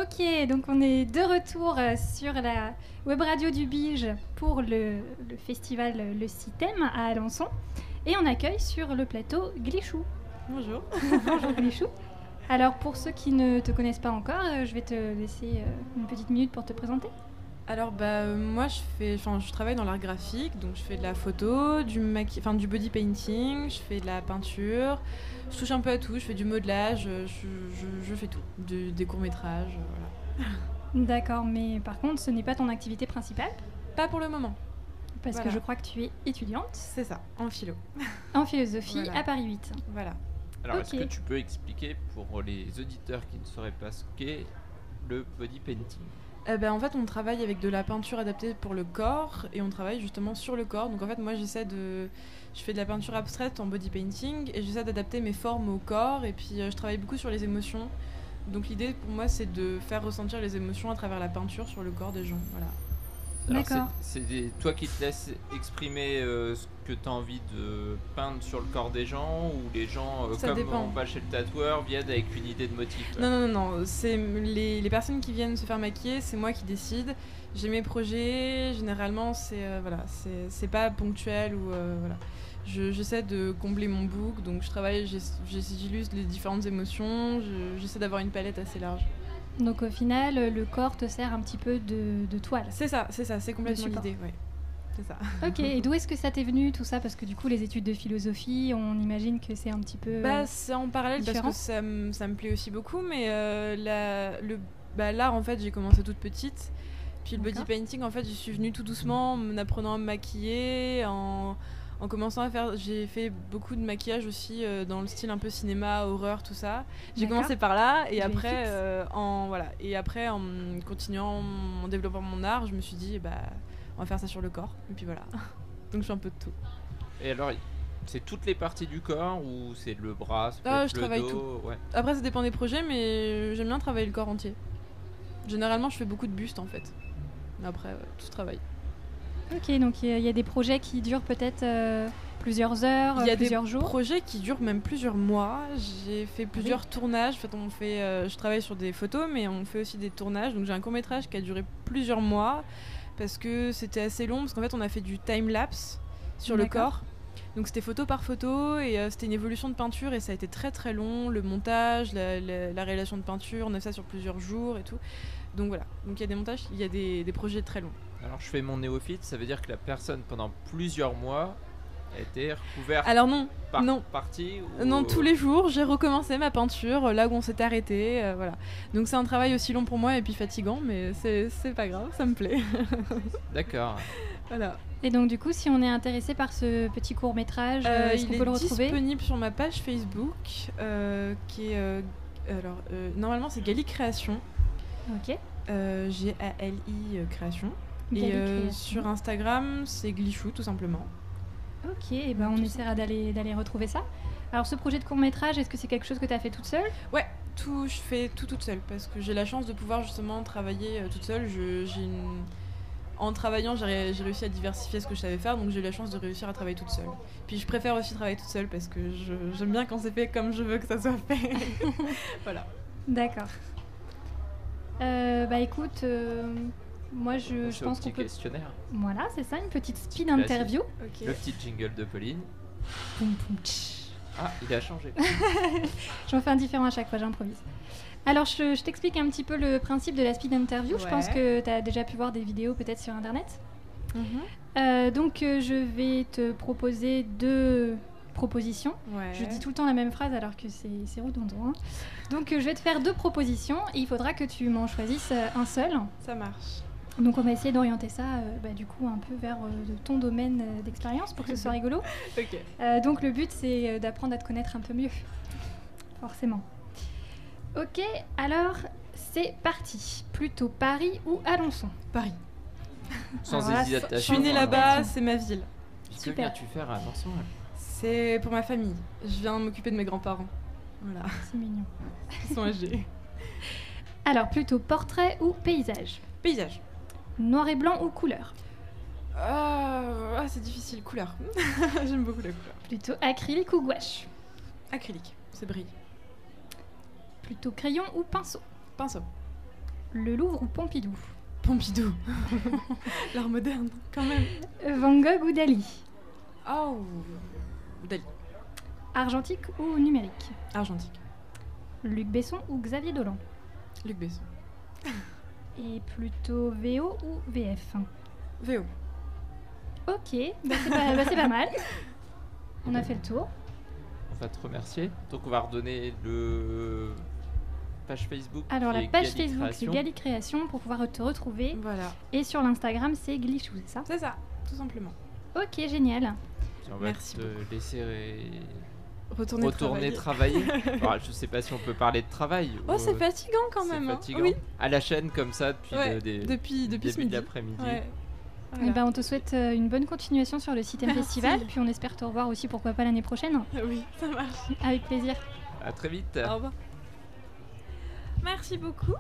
Ok, donc on est de retour sur la web radio du Bige pour le festival Le Système à Alençon. Et on accueille sur le plateau Glichou. Bonjour. Bonjour Glichou. Alors pour ceux qui ne te connaissent pas encore, je vais te laisser une petite minute pour te présenter. Alors moi je travaille dans l'art graphique, donc je fais de la photo, du body painting, je fais de la peinture, je touche un peu à tout, je fais du modelage, je fais tout, des courts-métrages, voilà. D'accord, mais par contre ce n'est pas ton activité principale? Pas pour le moment. Parce que je crois que tu es étudiante. C'est ça, en philo. En philosophie à Paris 8. Voilà. Alors est-ce que tu peux expliquer pour les auditeurs qui ne sauraient pas ce qu'est le body painting? En fait, on travaille avec de la peinture adaptée pour le corps et on travaille justement sur le corps. Donc en fait, moi, je fais de la peinture abstraite en body painting et j'essaie d'adapter mes formes au corps et puis je travaille beaucoup sur les émotions. Donc l'idée pour moi, c'est de faire ressentir les émotions à travers la peinture sur le corps des gens. Voilà. Alors d'accord. C'est toi qui te laisses exprimer ce que tu as envie de peindre sur le corps des gens, ou les gens, comme dépend. on va chez le tatoueur, viennent avec une idée de motif? Non, c'est les personnes qui viennent se faire maquiller, c'est moi qui décide. J'ai mes projets, généralement c'est pas ponctuel ou voilà. J'essaie de combler mon book, donc j'illustre les différentes émotions, j'essaie d'avoir une palette assez large. Donc au final, le corps te sert un petit peu de toile. C'est ça, c'est complètement l'idée, ouais. C'est ça. Ok, et d'où est-ce que ça t'est venu tout ça? Parce que du coup, les études de philosophie, on imagine que c'est un petit peu c'est en parallèle différent. parce que ça me plaît aussi beaucoup, mais l'art, en fait, j'ai commencé toute petite. Puis le body painting, en fait, j'y suis venue tout doucement en apprenant à me maquiller, en commençant à faire... J'ai fait beaucoup de maquillage aussi dans le style un peu cinéma, horreur, tout ça. J'ai commencé par là, et après, en continuant, en développant mon art, je me suis dit, on va faire ça sur le corps. Et puis voilà. Donc je fais un peu de tout. Et alors, c'est toutes les parties du corps ou c'est le bras, je travaille le dos, tout. Ouais. Après, ça dépend des projets, mais j'aime bien travailler le corps entier. Généralement, je fais beaucoup de bustes en fait. Après, tout ce travail. Ok, donc il y a des projets qui durent peut-être plusieurs heures, plusieurs jours. Il y a des projets qui durent même plusieurs mois. J'ai fait plusieurs tournages. En fait, je travaille sur des photos, mais on fait aussi des tournages. Donc j'ai un court-métrage qui a duré plusieurs mois parce que c'était assez long, parce qu'en fait, on a fait du time-lapse sur le corps. Donc c'était photo par photo et c'était une évolution de peinture et ça a été très très long, le montage, la réalisation de peinture, on a fait ça sur plusieurs jours et tout. Donc voilà, donc il y a des montages, il y a des projets très longs. Alors je fais mon néophyte, ça veut dire que la personne pendant plusieurs mois a été recouverte par partie ou... Non, tous les jours j'ai recommencé ma peinture là où on s'était arrêté, voilà. Donc c'est un travail aussi long pour moi et puis fatigant, mais c'est pas grave, ça me plaît. D'accord. Voilà. Et donc du coup, si on est intéressé par ce petit court-métrage, est-ce qu'on peut le retrouver? Il est disponible sur ma page Facebook, qui est... normalement c'est Gali Création. Ok. G-A-L-I Création. Et sur Instagram, c'est Glichou, tout simplement. Ok, et on essaiera d'aller retrouver ça. Alors ce projet de court-métrage, est-ce que c'est quelque chose que tu as fait toute seule? Ouais, je fais tout toute seule, parce que j'ai la chance de pouvoir justement travailler toute seule. En travaillant, j'ai réussi à diversifier ce que je savais faire, donc j'ai eu la chance de réussir à travailler toute seule. Puis je préfère aussi travailler toute seule, parce que j'aime bien quand c'est fait comme je veux que ça soit fait. Voilà. D'accord. Écoute, moi je pense qu'on peut... questionnaire. Voilà, c'est ça, une petite speed interview. Okay. Le petit jingle de Pauline. Poum, poum, tch. Ah, il a changé. J'en fais un différent à chaque fois, j'improvise. Alors je t'explique un petit peu le principe de la speed interview. Ouais. Je pense que tu as déjà pu voir des vidéos peut-être sur internet. Donc je vais te proposer 2 propositions. Ouais. Je dis tout le temps la même phrase alors que c'est redondant. Hein. Donc je vais te faire 2 propositions et il faudra que tu m'en choisisses un seul. Ça marche. Donc on va essayer d'orienter ça du coup un peu vers ton domaine d'expérience pour que ce soit rigolo. Ok. Donc le but c'est d'apprendre à te connaître un peu mieux. Forcément. Ok, alors c'est parti. Plutôt Paris ou Alençon? Paris. Sans hésitation. Je suis née là-bas, c'est ma ville. Que viens-tu faire à Alençon? C'est pour ma famille. Je viens m'occuper de mes grands-parents. Voilà. C'est mignon. Ils sont âgés. Alors, plutôt portrait ou paysage? Paysage. Noir et blanc ou couleur? C'est difficile. Couleur. J'aime beaucoup la couleur. Plutôt acrylique ou gouache? Acrylique, c'est brille. Plutôt crayon ou pinceau? Pinceau. Le Louvre ou Pompidou? Pompidou. L'art moderne, quand même. Van Gogh ou Dali? Oh, Dali. Argentique ou numérique? Argentique. Luc Besson ou Xavier Dolan? Luc Besson. Et plutôt VO ou VF? VO. Ok, c'est pas mal. On a fait le tour. On va te remercier. Donc on va redonner le page Facebook. Alors la page Facebook c'est Gali Création pour pouvoir te retrouver. Voilà. Et sur l'Instagram c'est Glitchou, c'est ça? C'est ça, tout simplement. Ok, génial. On va te laisser retourner travailler. Alors, je sais pas si on peut parler de travail. Oh, c'est fatigant quand même. C'est fatigant. Oui. À la chaîne comme ça depuis ce midi. L'après-midi. Ouais. Voilà. Et ben, on te souhaite une bonne continuation sur le Citem Festival. Puis on espère te revoir aussi, pourquoi pas l'année prochaine. Oui, ça marche. Avec plaisir. À très vite. Au revoir. Merci beaucoup.